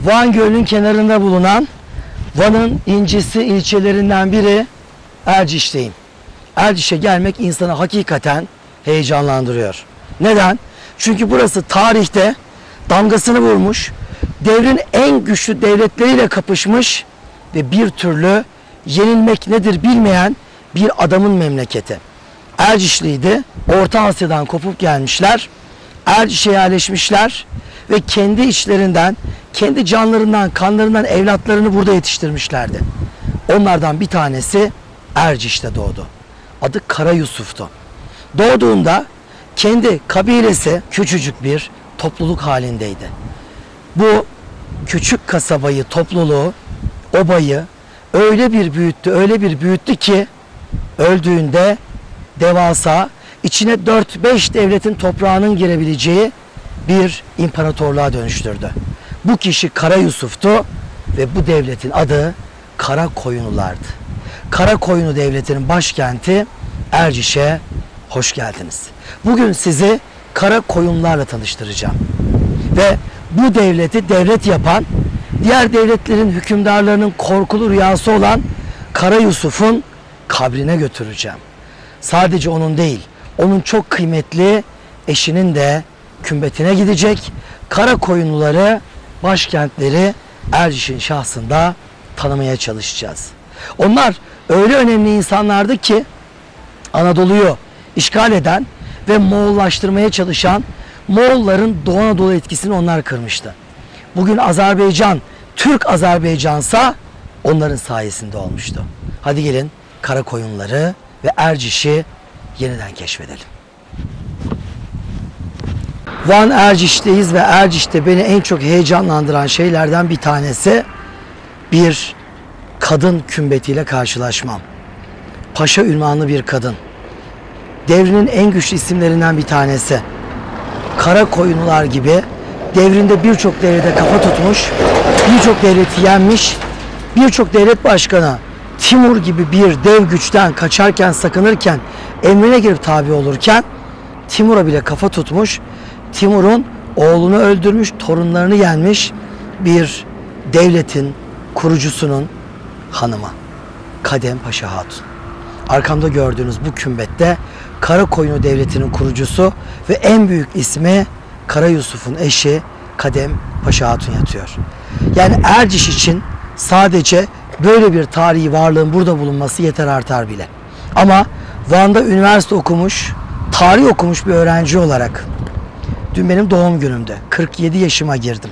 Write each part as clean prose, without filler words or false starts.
Van Gölü'nün kenarında bulunan Van'ın incisi ilçelerinden biri Erciş'teyim. Erciş'e gelmek insanı hakikaten heyecanlandırıyor. Neden? Çünkü burası tarihte damgasını vurmuş, devrin en güçlü devletleriyle kapışmış ve bir türlü yenilmek nedir bilmeyen bir adamın memleketi. Ercişliydi. Orta Asya'dan kopup gelmişler. Erciş'e yerleşmişler ve kendi içlerinden, kendi canlarından, kanlarından evlatlarını burada yetiştirmişlerdi. Onlardan bir tanesi Erciş'te doğdu. Adı Kara Yusuf'tu. Doğduğunda kendi kabilesi küçücük bir topluluk halindeydi. Bu küçük kasabayı, topluluğu, obayı öyle bir büyüttü ki öldüğünde devasa, içine 4-5 devletin toprağının girebileceği bir imparatorluğa dönüştürdü. Bu kişi Kara Yusuf'tu ve bu devletin adı Karakoyunlulardı. Karakoyunlu devletinin başkenti Erciş'e hoş geldiniz. Bugün sizi Karakoyunlularla tanıştıracağım. Ve bu devleti devlet yapan, diğer devletlerin hükümdarlarının korkulu rüyası olan Kara Yusuf'un kabrine götüreceğim. Sadece onun değil, onun çok kıymetli eşinin de kümbetine gidecek. Karakoyunluları, başkentleri Erciş'in şahsında tanımaya çalışacağız. Onlar öyle önemli insanlardı ki Anadolu'yu işgal eden ve Moğollaştırmaya çalışan Moğolların Doğu Anadolu etkisini onlar kırmıştı. Bugün Azerbaycan, Türk Azerbaycan'sa onların sayesinde olmuştu. Hadi gelin Karakoyunları ve Erciş'i yeniden keşfedelim. Van Erciş'teyiz ve Erciş'te beni en çok heyecanlandıran şeylerden bir tanesi bir kadın kümbetiyle karşılaşmam. Paşa ünvanlı bir kadın. Devrinin en güçlü isimlerinden bir tanesi. Karakoyunlular gibi devrinde birçok devlete kafa tutmuş, birçok devleti yenmiş, birçok devlet başkanı Timur gibi bir dev güçten kaçarken, sakınırken, emrine girip tabi olurken Timur'a bile kafa tutmuş, Timur'un oğlunu öldürmüş, torunlarını yenmiş bir devletin kurucusunun hanımı Kadem Paşa Hatun. Arkamda gördüğünüz bu kümbette Karakoyunlu Devleti'nin kurucusu ve en büyük ismi Kara Yusuf'un eşi Kadem Paşa Hatun yatıyor. Yani Erciş için sadece böyle bir tarihi varlığın burada bulunması yeter artar bile. Ama Van'da üniversite okumuş, tarih okumuş bir öğrenci olarak dün benim doğum günümde 47 yaşıma girdim.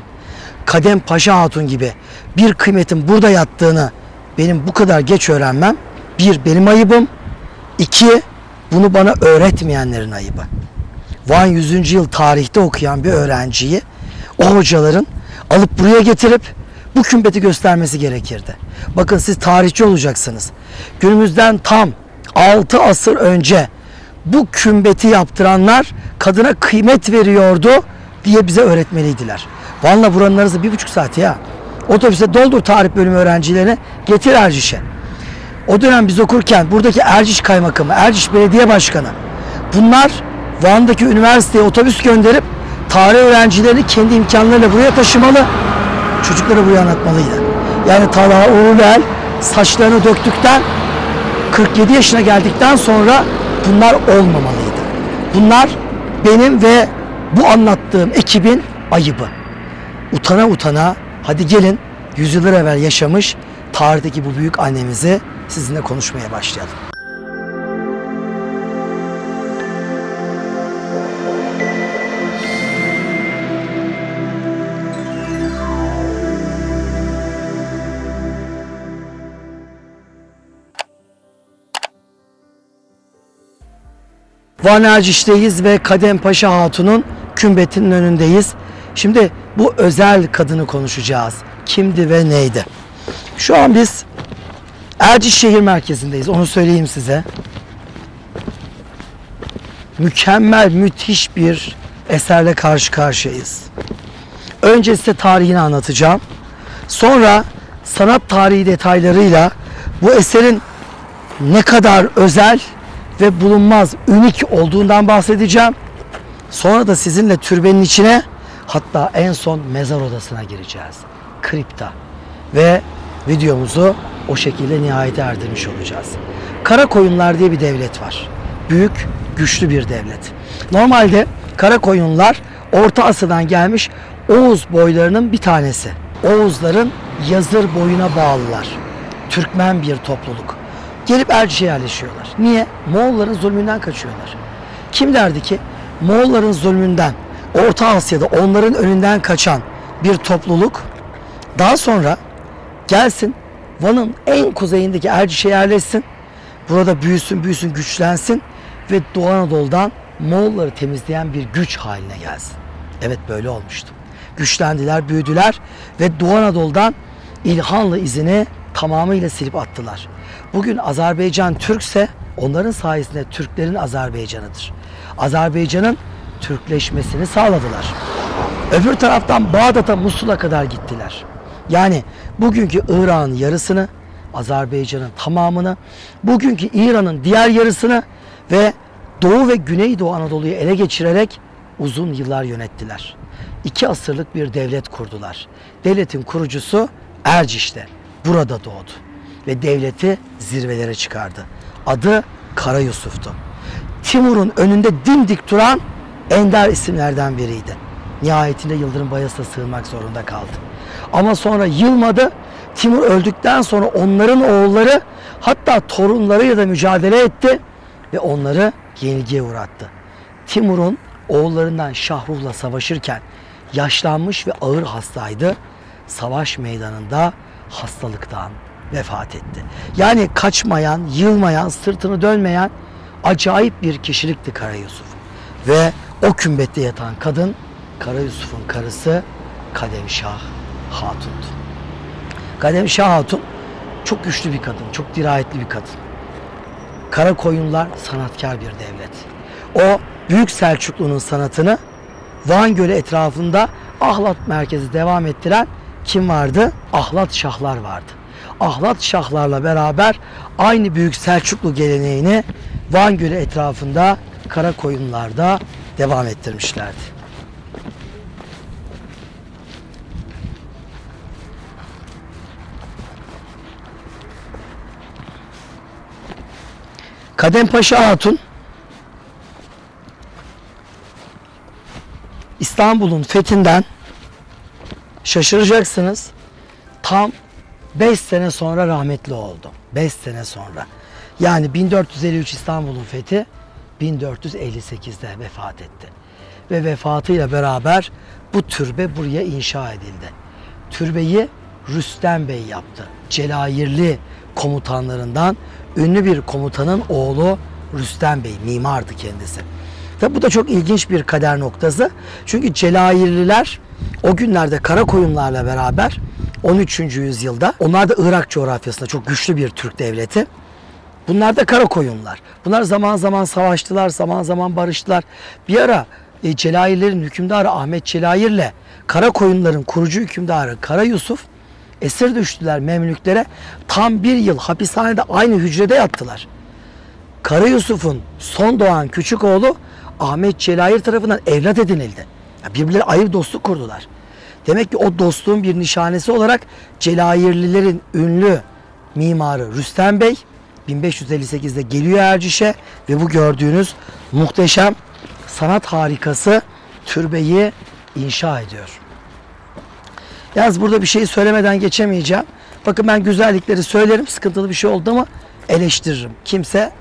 Kadem Paşa Hatun gibi bir kıymetin burada yattığını benim bu kadar geç öğrenmem bir benim ayıbım, iki bunu bana öğretmeyenlerin ayıbı. Van 100. yıl tarihte okuyan bir öğrenciyi o hocaların alıp buraya getirip bu kümbeti göstermesi gerekirdi. Bakın siz tarihçi olacaksınız. Günümüzden tam 6 asır önce bu kümbeti yaptıranlar kadına kıymet veriyordu diye bize öğretmeliydiler. Van'la buranın arası 1,5 saat ya. Otobüse doldur tarih bölümü öğrencilerini, getir Erciş'e. O dönem biz okurken buradaki Erciş Kaymakamı, Erciş Belediye Başkanı bunlar Van'daki üniversiteye otobüs gönderip tarih öğrencilerini kendi imkanlarıyla buraya taşımalı, çocukları buraya anlatmalıydı. Yani Talha Uğurluel saçlarını döktükten 47 yaşına geldikten sonra bunlar olmamalıydı. Bunlar benim ve bu anlattığım ekibin ayıbı. Utana utana hadi gelin yüzyıllar evvel yaşamış tarihteki bu büyük annemizi sizinle konuşmaya başlayalım. Van Erciş'teyiz ve Kadem Paşa Hatun'un kümbetinin önündeyiz. Şimdi bu özel kadını konuşacağız. Kimdi ve neydi? Şu an biz Erciş şehir merkezindeyiz. Onu söyleyeyim size. Mükemmel, müthiş bir eserle karşı karşıyayız. Önce size tarihini anlatacağım. Sonra sanat tarihi detaylarıyla bu eserin ne kadar özel ve bulunmaz, unik olduğundan bahsedeceğim. Sonra da sizinle türbenin içine, hatta en son mezar odasına gireceğiz. kripta. Ve videomuzu o şekilde nihayete erdirmiş olacağız. Karakoyunlar diye bir devlet var. Büyük, güçlü bir devlet. Normalde Karakoyunlar Orta Asya'dan gelmiş Oğuz boylarının bir tanesi. Oğuzların Yazır boyuna bağlılar. Türkmen bir topluluk. Gelip Erciş'e yerleşiyorlar. Niye? Moğolların zulmünden kaçıyorlar. Kim derdi ki Moğolların zulmünden Orta Asya'da onların önünden kaçan bir topluluk daha sonra gelsin Van'ın en kuzeyindeki Erciş'e yerleşsin. Burada büyüsün, güçlensin ve Doğu Anadolu'dan Moğolları temizleyen bir güç haline gelsin. Evet, böyle olmuştu. Güçlendiler, büyüdüler ve Doğu Anadolu'dan İlhanlı izini tamamıyla silip attılar. Bugün Azerbaycan Türkse onların sayesinde Türklerin Azerbaycan'ıdır. Azerbaycan'ın Türkleşmesini sağladılar. Öbür taraftan Bağdat'a, Musul'a kadar gittiler. Yani bugünkü Irak'ın yarısını, Azerbaycan'ın tamamını, bugünkü İran'ın diğer yarısını ve Doğu ve Güneydoğu Anadolu'yu ele geçirerek uzun yıllar yönettiler. 2 asırlık bir devlet kurdular. Devletin kurucusu Erciş'te, burada doğdu ve devleti zirvelere çıkardı. Adı Kara Yusuf'tu. Timur'un önünde dimdik duran ender isimlerden biriydi. Nihayetinde Yıldırım Bayezid'e sığınmak zorunda kaldı. Ama sonra yılmadı. Timur öldükten sonra onların oğulları, hatta torunlarıyla da mücadele etti ve onları yenilgiye uğrattı. Timur'un oğullarından Şahruh'la savaşırken yaşlanmış ve ağır hastaydı. Savaş meydanında hastalıktan vefat etti. Yani kaçmayan, yılmayan, sırtını dönmeyen acayip bir kişilikti Kara Yusuf. Ve o kümbette yatan kadın Kara Yusuf'un karısı Kademşah Hatun'du. Kademşah Hatun çok güçlü bir kadın, çok dirayetli bir kadın. Karakoyunlar sanatkar bir devlet. O Büyük Selçuklu'nun sanatını Van Gölü etrafında Ahlat merkezi devam ettiren kim vardı? Ahlat Şahlar vardı. Ahlat Şahlarla beraber aynı Büyük Selçuklu geleneğini Van Gölü etrafında Karakoyunlar'da devam ettirmişlerdi. Kadempaşa Hatun İstanbul'un fethinden, şaşıracaksınız, tam 5 sene sonra rahmetli oldu. 5 sene sonra. Yani 1453 İstanbul'un fethi, 1458'de vefat etti. Ve vefatıyla beraber bu türbe buraya inşa edildi. Türbeyi Rüstem Bey yaptı. Celayirli komutanlarından ünlü bir komutanın oğlu Rüstem Bey, mimardı kendisi. Tabi bu da çok ilginç bir kader noktası. Çünkü Celayirliler o günlerde Karakoyunlarla beraber 13. yüzyılda, onlar da Irak coğrafyasında çok güçlü bir Türk devleti. Bunlar da Karakoyunlar. Bunlar zaman zaman savaştılar, zaman zaman barıştılar. Bir ara Celayirlerin hükümdarı Ahmet Celayir'le Karakoyunların kurucu hükümdarı Kara Yusuf esir düştüler Memlüklere. Tam 1 yıl hapishanede aynı hücrede yattılar. Kara Yusuf'un son doğan küçük oğlu Ahmet Celayir tarafından evlat edinildi. Birbirleri ayrı dostluk kurdular. Demek ki o dostluğun bir nişanesi olarak Celayirlilerin ünlü mimarı Rüstem Bey 1558'de geliyor Erciş'e ve bu gördüğünüz muhteşem sanat harikası türbeyi inşa ediyor. Yalnız burada bir şey söylemeden geçemeyeceğim. Bakın, ben güzellikleri söylerim, sıkıntılı bir şey oldu mu eleştiririm. Kimse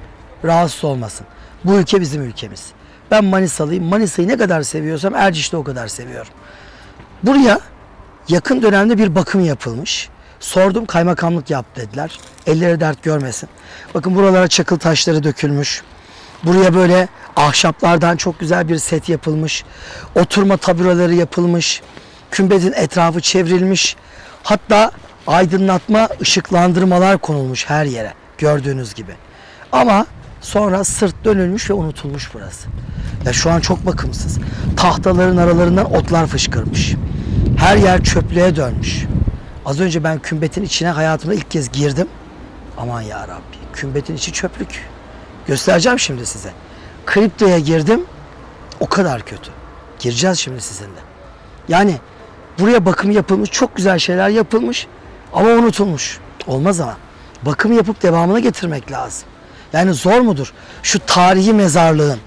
rahatsız olmasın. Bu ülke bizim ülkemiz. Ben Manisalıyım. Manisa'yı ne kadar seviyorsam Erciş'te o kadar seviyorum. Buraya yakın dönemde bir bakım yapılmış. Sordum, kaymakamlık yap dediler. Elleri dert görmesin. Bakın, buralara çakıl taşları dökülmüş. Buraya böyle ahşaplardan çok güzel bir set yapılmış. Oturma tabureleri yapılmış. Kümbetin etrafı çevrilmiş. Hatta aydınlatma, ışıklandırmalar konulmuş her yere. Gördüğünüz gibi. Ama sonra sırt dönülmüş ve unutulmuş burası. Ya şu an çok bakımsız. Tahtaların aralarından otlar fışkırmış. Her yer çöplüğe dönmüş. Az önce ben kümbetin içine hayatımda ilk kez girdim. Aman ya Rabbi, kümbetin içi çöplük. Göstereceğim şimdi size. Kriptoya girdim. O kadar kötü. Gireceğiz şimdi sizinle. Yani Buraya bakım yapılmış, çok güzel şeyler yapılmış ama unutulmuş. Olmaz ama. Bakım yapıp devamını getirmek lazım. Yani zor mudur? Şu tarihi mezarlığın,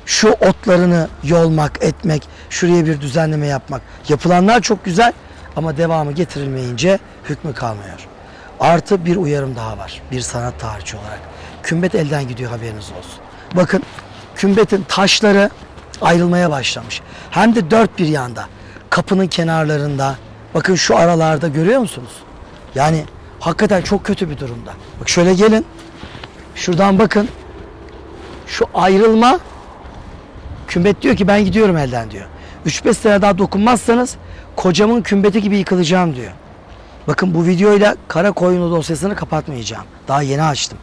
şu otlarını yolmak, etmek, şuraya bir düzenleme yapmak. Yapılanlar çok güzel ama devamı getirilmeyince hükmü kalmıyor. Artı bir uyarım daha var. Bir sanat tarihçi olarak. Kümbet elden gidiyor, haberiniz olsun. Bakın, kümbetin taşları ayrılmaya başlamış. Hem de dört bir yanda. Kapının kenarlarında. Bakın şu aralarda görüyor musunuz? Yani hakikaten çok kötü bir durumda. Bak şöyle gelin. Şuradan bakın. Şu ayrılma. Kümbet diyor ki ben gidiyorum elden diyor. 3-5 sene daha dokunmazsanız kocamın kümbeti gibi yıkılacağım diyor. Bakın bu videoyla Kara Koyunlu dosyasını kapatmayacağım. Daha yeni açtım.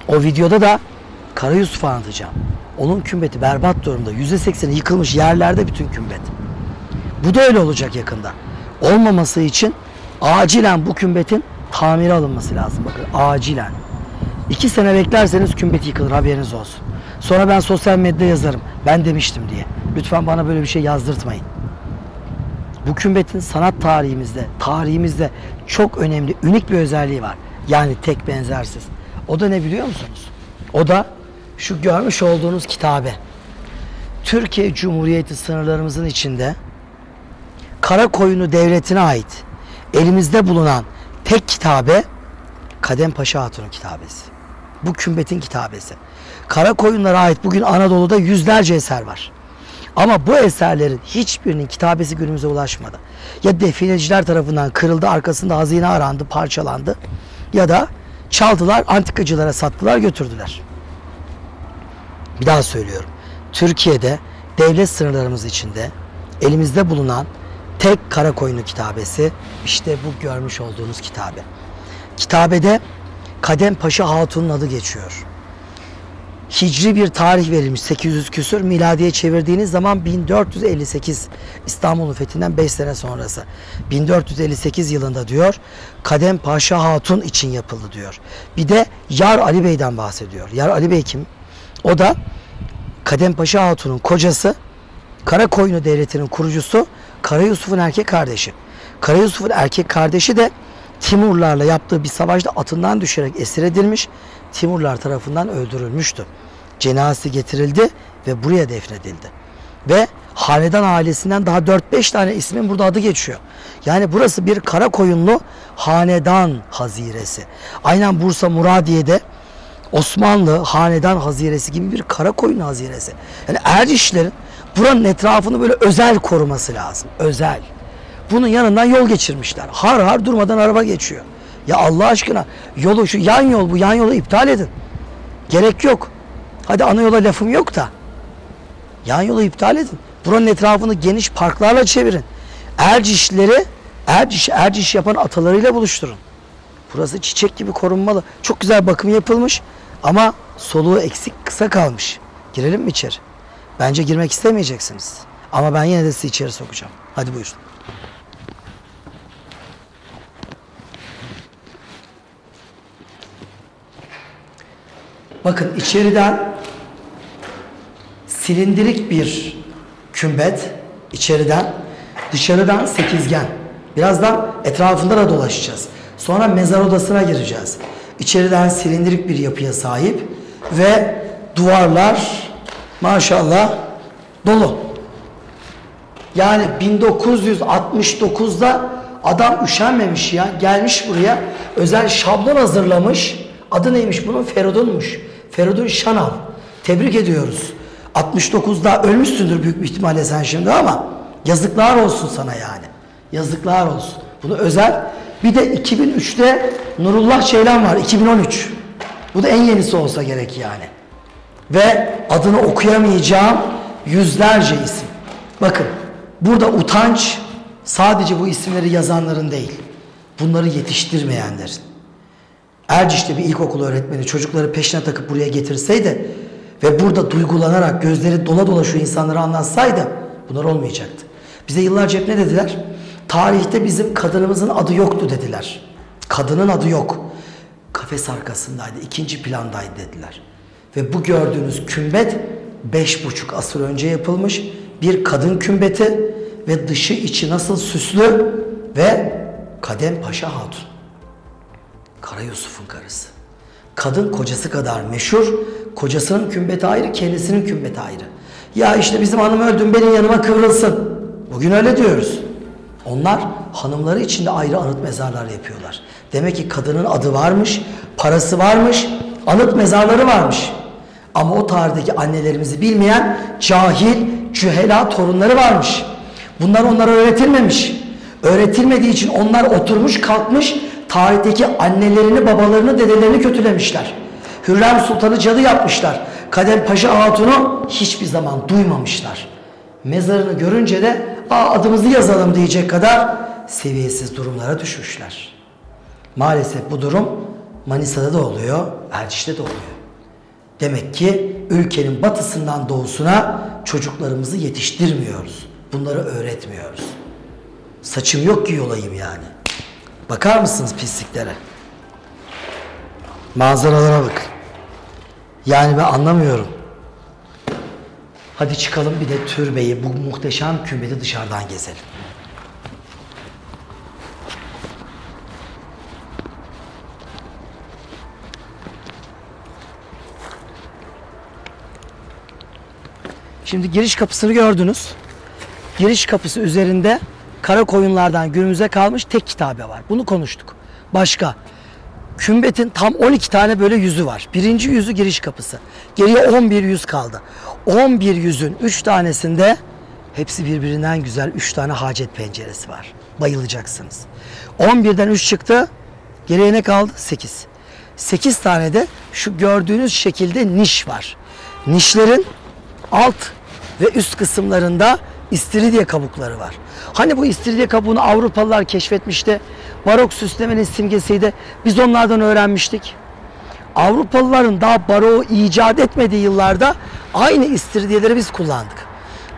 O videoda da Kara Yusuf'u anlatacağım. Onun kümbeti berbat durumda. %80'i yıkılmış yerlerde bütün kümbet. Bu da öyle olacak yakında. Olmaması için acilen bu kümbetin tamiri alınması lazım. Bakın acilen. 2 sene beklerseniz kümbet yıkılır, haberiniz olsun. Sonra ben sosyal medyada yazarım. Ben demiştim diye. Lütfen bana böyle bir şey yazdırtmayın. Bu kümbetin sanat tarihimizde çok önemli, unik bir özelliği var. Yani tek benzersiz. O da ne biliyor musunuz? O da şu görmüş olduğunuz kitabe. Türkiye Cumhuriyeti sınırlarımızın içinde Karakoyunlu Devleti'ne ait elimizde bulunan tek kitabe Kadempaşa Hatun'un kitabesi. Bu kümbetin kitabesi. Karakoyunlara ait bugün Anadolu'da yüzlerce eser var. Ama bu eserlerin hiçbirinin kitabesi günümüze ulaşmadı. Ya defineciler tarafından kırıldı, arkasında hazine arandı, parçalandı. Ya da çaldılar, antikacılara sattılar, götürdüler. Bir daha söylüyorum. Türkiye'de devlet sınırlarımız içinde elimizde bulunan tek Karakoyunlu kitabesi işte bu görmüş olduğunuz kitabe. Kitabede Kadempaşa Hatun'un adı geçiyor. Hicri bir tarih verilmiş 800 küsur, miladiye çevirdiğiniz zaman 1458, İstanbul'un fethinden 5 sene sonrası. 1458 yılında diyor Kadempaşa Hatun için yapıldı diyor. Bir de Yar Ali Bey'den bahsediyor. Yar Ali Bey kim? O da Kadempaşa Hatun'un kocası, Karakoyunlu Devleti'nin kurucusu, Kara Yusuf'un erkek kardeşi. Kara Yusuf'un erkek kardeşi de Timurlarla yaptığı bir savaşta atından düşerek esir edilmiş, Timurlar tarafından öldürülmüştü. Cenazesi getirildi ve buraya defnedildi. Ve hanedan ailesinden daha 4-5 tane ismin burada adı geçiyor. Yani burası bir Karakoyunlu hanedan haziresi. Aynen Bursa Muradiye'de Osmanlı hanedan haziresi gibi bir Karakoyunlu haziresi. Yani Ercişlerin buranın etrafını böyle özel koruması lazım. Özel. Bunun yanından yol geçirmişler. Har har durmadan araba geçiyor. Ya Allah aşkına yolu, şu yan yol, bu yan yolu iptal edin. Gerek yok. Hadi ana yola lafım yok da. Yan yolu iptal edin. Buranın etrafını geniş parklarla çevirin. Ercişleri Erciş yapan atalarıyla buluşturun. Burası çiçek gibi korunmalı. Çok güzel bakım yapılmış ama soluğu eksik, kısa kalmış. Girelim mi içeri? Bence girmek istemeyeceksiniz. Ama ben yine de sizi içeri sokacağım. Hadi buyurun. Bakın içeriden silindirik bir kümbet, içeriden, dışarıdan sekizgen. Birazdan etrafında da dolaşacağız. Sonra mezar odasına gireceğiz. İçeriden silindirik bir yapıya sahip ve duvarlar maşallah dolu. Yani 1969'da adam üşenmemiş ya, gelmiş buraya özel şablon hazırlamış. Adı neymiş bunun? Feridun'muş. Feridun Şanal. Tebrik ediyoruz. 69'da ölmüşsündür büyük bir ihtimalle sen şimdi ama yazıklar olsun sana yani. Yazıklar olsun. Bunu özel. Bir de 2003'te Nurullah Ceylan var. 2013. Bu da en yenisi olsa gerek yani. Ve adını okuyamayacağım yüzlerce isim. Bakın burada utanç sadece bu isimleri yazanların değil. Bunları yetiştirmeyenlerin. Erciş'te bir ilkokul öğretmeni çocukları peşine takıp buraya getirseydi ve burada duygulanarak gözleri dola dola şu insanları anlatsaydı bunlar olmayacaktı. Bize yıllarca hep ne dediler? Tarihte bizim kadınımızın adı yoktu dediler. Kadının adı yok. Kafes arkasındaydı, ikinci plandaydı dediler. Ve bu gördüğünüz kümbet 5,5 asır önce yapılmış bir kadın kümbeti ve dışı içi nasıl süslü ve Kadem Paşa Hatun. Kara Yusuf'un karısı. Kadın kocası kadar meşhur, kocasının kümbeti ayrı, kendisinin kümbeti ayrı. Ya işte bizim hanım öldüm, benim yanıma kıvrılsın. Bugün öyle diyoruz. Onlar hanımları için de ayrı anıt mezarlar yapıyorlar. Demek ki kadının adı varmış, parası varmış, anıt mezarları varmış. Ama o tarihteki annelerimizi bilmeyen cahil, cühela torunları varmış. Bunlar onlara öğretilmemiş. Öğretilmediği için onlar oturmuş kalkmış tarihteki annelerini, babalarını, dedelerini kötülemişler. Hürrem Sultan'ı cadı yapmışlar. Kadem Paşa Hatun'u hiçbir zaman duymamışlar. Mezarını görünce de adımızı yazalım diyecek kadar seviyesiz durumlara düşmüşler. Maalesef bu durum Manisa'da da oluyor, Erciş'te de oluyor. Demek ki ülkenin batısından doğusuna çocuklarımızı yetiştirmiyoruz. Bunları öğretmiyoruz. Saçım yok ki yolayım yani. Bakar mısınız pisliklere? Manzaralara bak. Yani ben anlamıyorum. Hadi çıkalım bir de türbeyi, bu muhteşem kümbeti dışarıdan gezelim. Şimdi giriş kapısını gördünüz. Giriş kapısı üzerinde Karakoyunlardan günümüze kalmış tek kitabe var. Bunu konuştuk. Başka. Kümbetin tam 12 tane böyle yüzü var. Birinci yüzü giriş kapısı. Geriye 11 yüz kaldı. 11 yüzün 3 tanesinde hepsi birbirinden güzel 3 tane hacet penceresi var. Bayılacaksınız. 11'den 3 çıktı. Geriye ne kaldı? 8. 8 tane de şu gördüğünüz şekilde niş var. Nişlerin alt ve üst kısımlarında istiridye kabukları var. Hani bu istiridye kabuğunu Avrupalılar keşfetmişti. Barok süslemenin simgesiydi. Biz onlardan öğrenmiştik. Avrupalıların daha baroğu icat etmediği yıllarda aynı istiridyeleri biz kullandık.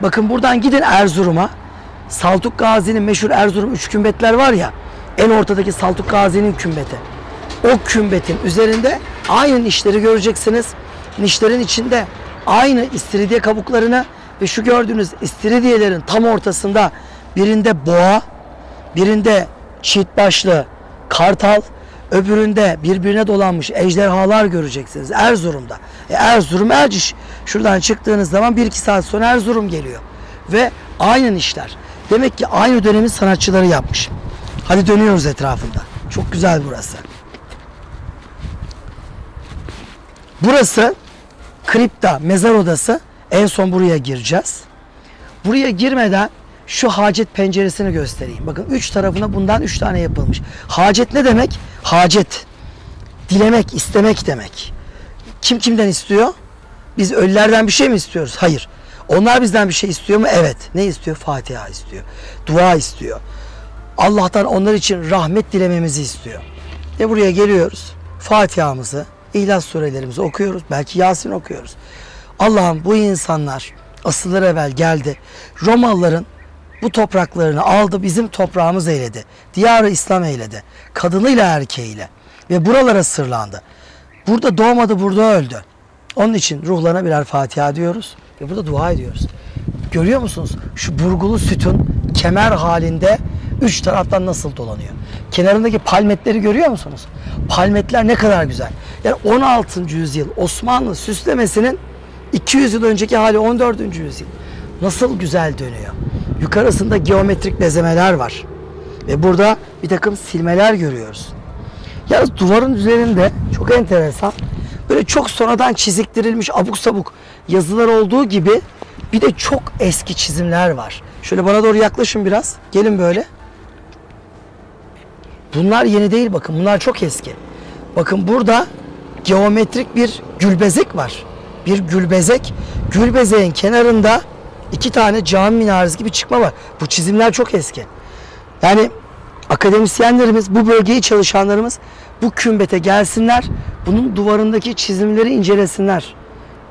Bakın buradan gidin Erzurum'a. Saltuk Gazi'nin meşhur Erzurum 3 kümbetler var ya. En ortadaki Saltuk Gazi'nin kümbeti. O kümbetin üzerinde aynı nişleri göreceksiniz. Nişlerin içinde aynı istiridye kabuklarını ve şu gördüğünüz istiridyelerin tam ortasında birinde boğa, birinde çift başlı kartal, öbüründe birbirine dolanmış ejderhalar göreceksiniz Erzurum'da. Erzurum, Erciş. Şuradan çıktığınız zaman 1-2 saat sonra Erzurum geliyor. Ve aynı nişler. Demek ki aynı dönemin sanatçıları yapmış. Hadi dönüyoruz etrafında. Çok güzel burası. Burası kripta, mezar odası. En son buraya gireceğiz. Buraya girmeden şu hacet penceresini göstereyim. Bakın 3 tarafına bundan 3 tane yapılmış. Hacet ne demek? Hacet. Dilemek, istemek demek. Kim kimden istiyor? Biz ölülerden bir şey mi istiyoruz? Hayır. Onlar bizden bir şey istiyor mu? Evet. Ne istiyor? Fatiha istiyor. Dua istiyor. Allah'tan onlar için rahmet dilememizi istiyor. Ve buraya geliyoruz. Fatiha'mızı, İhlas surelerimizi okuyoruz. Belki Yasin okuyoruz. Allah'ım bu insanlar asırlar evvel geldi. Romalıların bu topraklarını aldı, bizim toprağımız eyledi. Diyar-ı İslam eyledi. Kadınıyla erkeğiyle. Ve buralara sırlandı. Burada doğmadı, burada öldü. Onun için ruhlarına birer Fatiha diyoruz. Ve burada dua ediyoruz. Görüyor musunuz? Şu burgulu sütun kemer halinde 3 taraftan nasıl dolanıyor? Kenarındaki palmetleri görüyor musunuz? Palmetler ne kadar güzel. Yani 16. yüzyıl Osmanlı süslemesinin 200 yıl önceki hali 14. yüzyıl. Nasıl güzel dönüyor. Yukarısında geometrik bezemeler var. Ve burada bir takım silmeler görüyoruz. Yalnız duvarın üzerinde çok enteresan, böyle çok sonradan çiziktirilmiş abuk sabuk yazılar olduğu gibi bir de çok eski çizimler var. Şöyle bana doğru yaklaşın biraz. Gelin böyle. Bunlar yeni değil bakın. Bunlar çok eski. Bakın burada geometrik bir gülbezek var. Bir gülbezek. Gülbezeğin kenarında 2 tane cami minaresi gibi çıkma var. Bu çizimler çok eski. Yani akademisyenlerimiz, bu bölgeyi çalışanlarımız bu kümbete gelsinler. Bunun duvarındaki çizimleri incelesinler.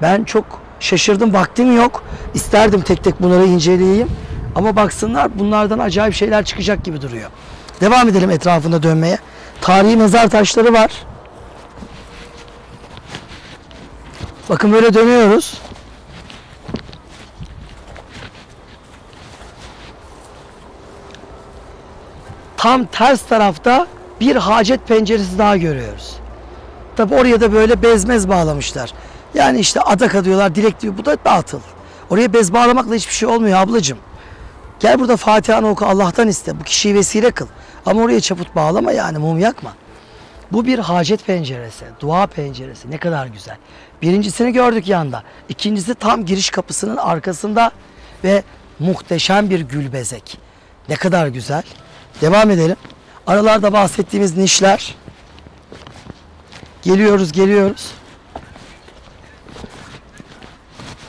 Ben çok şaşırdım. Vaktim yok. İsterdim tek tek bunları inceleyeyim. Ama baksınlar, bunlardan acayip şeyler çıkacak gibi duruyor. Devam edelim etrafında dönmeye. Tarihi mezar taşları var. Bakın böyle dönüyoruz. tam ters tarafta bir hacet penceresi daha görüyoruz. Tabi oraya da böyle bezmez bağlamışlar. Yani işte adaka diyorlar, dilek diyor. Bu da batıl. Oraya bez bağlamakla hiçbir şey olmuyor ablacığım. Gel burada Fatiha'nı oku, Allah'tan iste. Bu kişiyi vesile kıl. Ama oraya çaput bağlama, yani mum yakma. Bu bir hacet penceresi, dua penceresi. Ne kadar güzel. Birincisini gördük yanda. İkincisi tam giriş kapısının arkasında ve muhteşem bir gülbezek. Ne kadar güzel. Devam edelim. Aralarda bahsettiğimiz nişler. Geliyoruz.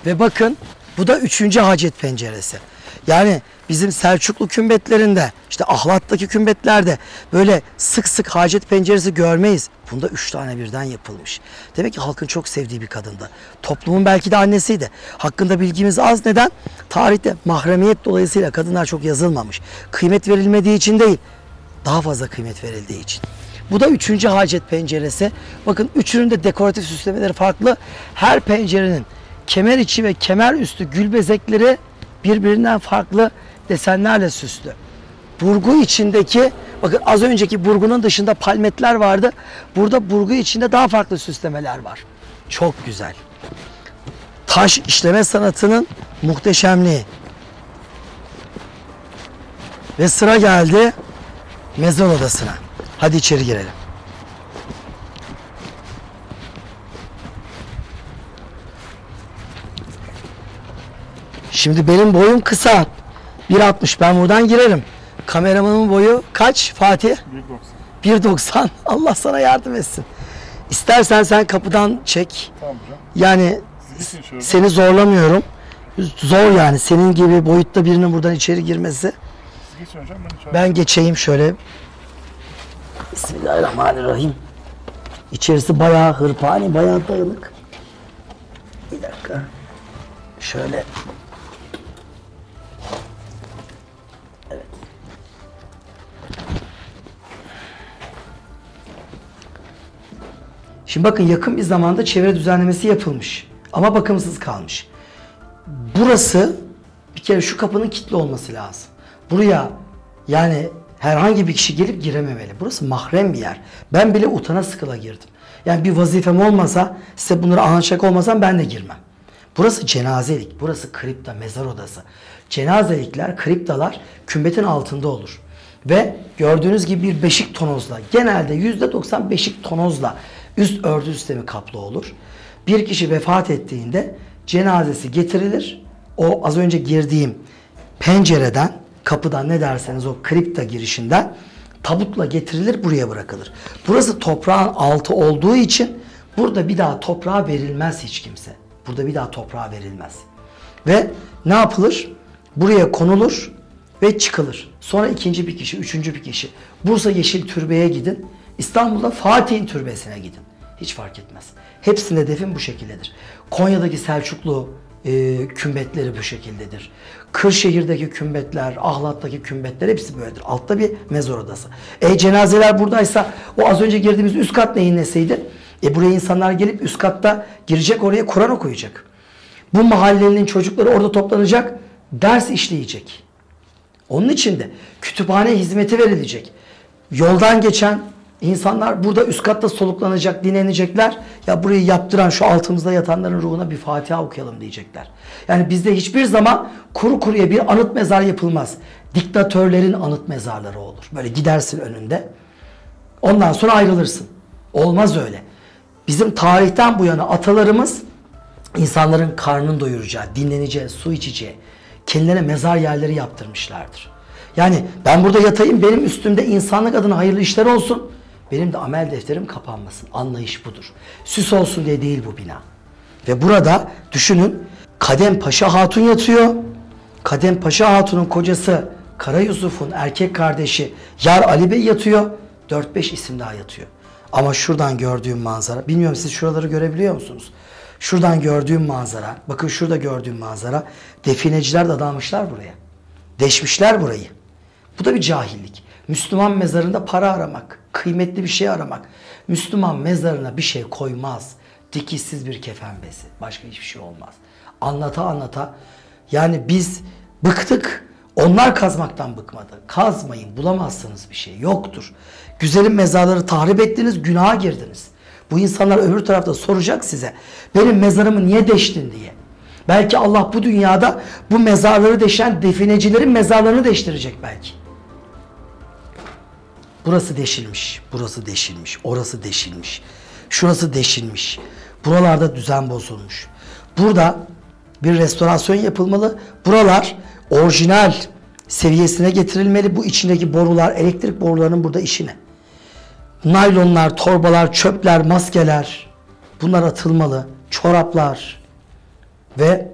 Ve bakın, bu da 3. hacet penceresi. Yani bizim Selçuklu kümbetlerinde, işte Ahlat'taki kümbetlerde böyle sık sık hacet penceresi görmeyiz. Bunda 3 tane birden yapılmış. Demek ki halkın çok sevdiği bir kadındı. Toplumun belki de annesiydi. Hakkında bilgimiz az. Neden? Tarihte mahremiyet dolayısıyla kadınlar çok yazılmamış. Kıymet verilmediği için değil, daha fazla kıymet verildiği için. Bu da 3. hacet penceresi. Bakın üçünün de dekoratif süslemeleri farklı. Her pencerenin kemer içi ve kemer üstü gülbezekleri birbirinden farklı desenlerle süslü. Burgu içindeki, bakın az önceki burgunun dışında palmetler vardı. Burada burgu içinde daha farklı süslemeler var. Çok güzel. Taş işleme sanatının muhteşemliği. Ve sıra geldi mezar odasına. Hadi içeri girelim. Şimdi benim boyum kısa. 1.60. Ben buradan girerim. Kameramanın boyu kaç Fatih? 1.90. 1.90. Allah sana yardım etsin. İstersen sen kapıdan çek. Tamam hocam. Yani seni zorlamıyorum. Zor yani. Senin gibi boyutta birinin buradan içeri girmesi. Siz geçin hocam, ben içeri. Ben geçeyim şöyle. Bismillahirrahmanirrahim. İçerisi bayağı hırpani, bayağı dağınık. Bir dakika. Şöyle. Evet. Şimdi bakın, yakın bir zamanda çevre düzenlemesi yapılmış. Ama bakımsız kalmış. Burası, bir kere şu kapının kilitli olması lazım. Buraya yani herhangi bir kişi gelip girememeli. Burası mahrem bir yer. Ben bile utana sıkıla girdim. Yani bir vazifem olmasa, size bunları anlatacak olmasam ben de girmem. Burası cenazelik, burası kripta, mezar odası. Cenazelikler, kriptalar kümbetin altında olur. Ve gördüğünüz gibi bir beşik tonozla, genelde %90 beşik tonozla üst örtü sistemi kaplı olur. Bir kişi vefat ettiğinde cenazesi getirilir. O az önce girdiğim pencereden, kapıdan, ne derseniz o kripta girişinden tabutla getirilir, buraya bırakılır. Burası toprağın altı olduğu için burada bir daha toprağa verilmez hiç kimse. Burada bir daha toprağa verilmez. Ve ne yapılır? Buraya konulur ve çıkılır. Sonra ikinci bir kişi, üçüncü bir kişi. Bursa Yeşil Türbe'ye gidin. İstanbul'da Fatih'in türbesine gidin. Hiç fark etmez. Hepsinde defin bu şekildedir. Konya'daki Selçuklu kümbetleri bu şekildedir. Kırşehir'deki kümbetler, Ahlat'taki kümbetler hepsi böyledir. Altta bir mezar odası. Cenazeler buradaysa o az önce girdiğimiz üst kat neyin nesiydi? Buraya insanlar gelip üst katta girecek, oraya Kur'an okuyacak. Bu mahallenin çocukları orada toplanacak, ders işleyecek. Onun için de kütüphane hizmeti verilecek. Yoldan geçen insanlar burada üst katta soluklanacak, dinlenecekler. Ya burayı yaptıran, şu altımızda yatanların ruhuna bir Fatiha okuyalım diyecekler. Yani bizde hiçbir zaman kuru kuruya bir anıt mezar yapılmaz. Diktatörlerin anıt mezarları olur. Böyle gidersin önünde. Ondan sonra ayrılırsın. Olmaz öyle. Bizim tarihten bu yana atalarımız insanların karnını doyuracağı, dinleneceği, su içeceği, kendilerine mezar yerleri yaptırmışlardır. Yani ben burada yatayım, benim üstümde insanlık adına hayırlı işler olsun, benim de amel defterim kapanmasın. Anlayış budur. Süs olsun diye değil bu bina. Ve burada düşünün, Kadem Paşa Hatun yatıyor. Kadem Paşa Hatun'un kocası Kara Yusuf'un erkek kardeşi Yar Ali Bey yatıyor. 4-5 isim daha yatıyor. Ama şuradan gördüğüm manzara, bilmiyorum siz şuraları görebiliyor musunuz? Şuradan gördüğüm manzara, bakın şurada gördüğüm manzara, defineciler de adamışlar buraya. Deşmişler burayı. Bu da bir cahillik. Müslüman mezarında para aramak, kıymetli bir şey aramak. Müslüman mezarına bir şey koymaz. Dikişsiz bir kefen bezi. Başka hiçbir şey olmaz. Anlata anlata. Yani biz bıktık. Onlar kazmaktan bıkmadı. Kazmayın, bulamazsınız bir şey. Yoktur. Güzelim mezarları tahrip ettiniz, günaha girdiniz. Bu insanlar öbür tarafta soracak size. Benim mezarımı niye deştin diye. Belki Allah bu dünyada bu mezarları deşen definecilerin mezarlarını deştirecek belki. Burası deşilmiş, burası deşilmiş, orası deşilmiş, şurası deşilmiş. Buralarda düzen bozulmuş. Burada bir restorasyon yapılmalı. Buralar orijinal seviyesine getirilmeli. Bu içindeki borular, elektrik borularının burada işi ne? Naylonlar, torbalar, çöpler, maskeler, bunlar atılmalı. Çoraplar ve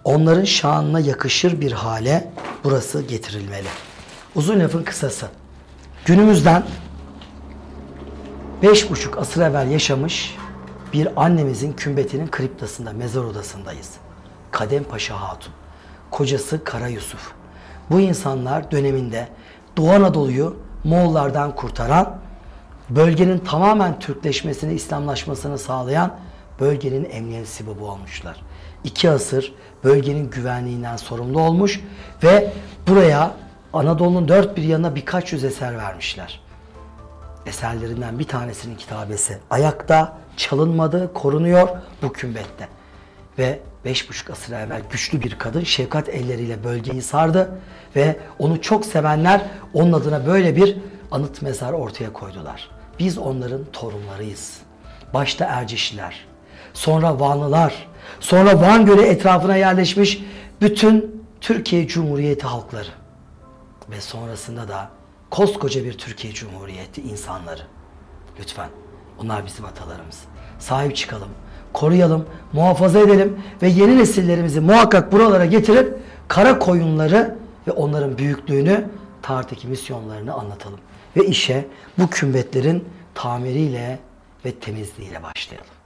onların şanına yakışır bir hale burası getirilmeli. Uzun lafın kısası. Günümüzden 5,5 asır evvel yaşamış bir annemizin kümbetinin kriptasında, mezar odasındayız. Kadem Paşa Hatun, kocası Kara Yusuf. Bu insanlar döneminde Doğu Anadolu'yu Moğollardan kurtaran, bölgenin tamamen Türkleşmesini, İslamlaşmasını sağlayan bölgenin emniyet sibabı olmuşlar. 2 asır bölgenin güvenliğinden sorumlu olmuş ve buraya Anadolu'nun dört bir yanına birkaç yüz eser vermişler. Eserlerinden bir tanesinin kitabesi ayakta, çalınmadı, korunuyor bu kümbette. Ve 5,5 asır evvel güçlü bir kadın şefkat elleriyle bölgeyi sardı ve onu çok sevenler onun adına böyle bir anıt mezar ortaya koydular. Biz onların torunlarıyız. Başta Ercişliler, sonra Vanlılar, sonra Van Gölü etrafına yerleşmiş bütün Türkiye Cumhuriyeti halkları ve sonrasında da koskoca bir Türkiye Cumhuriyeti insanları. Lütfen, onlar bizim atalarımız. Sahip çıkalım, koruyalım, muhafaza edelim ve yeni nesillerimizi muhakkak buralara getirip kara koyunları ve onların büyüklüğünü, tarihteki misyonlarını anlatalım. Ve işe bu kümbetlerin tamiriyle ve temizliğiyle başlayalım.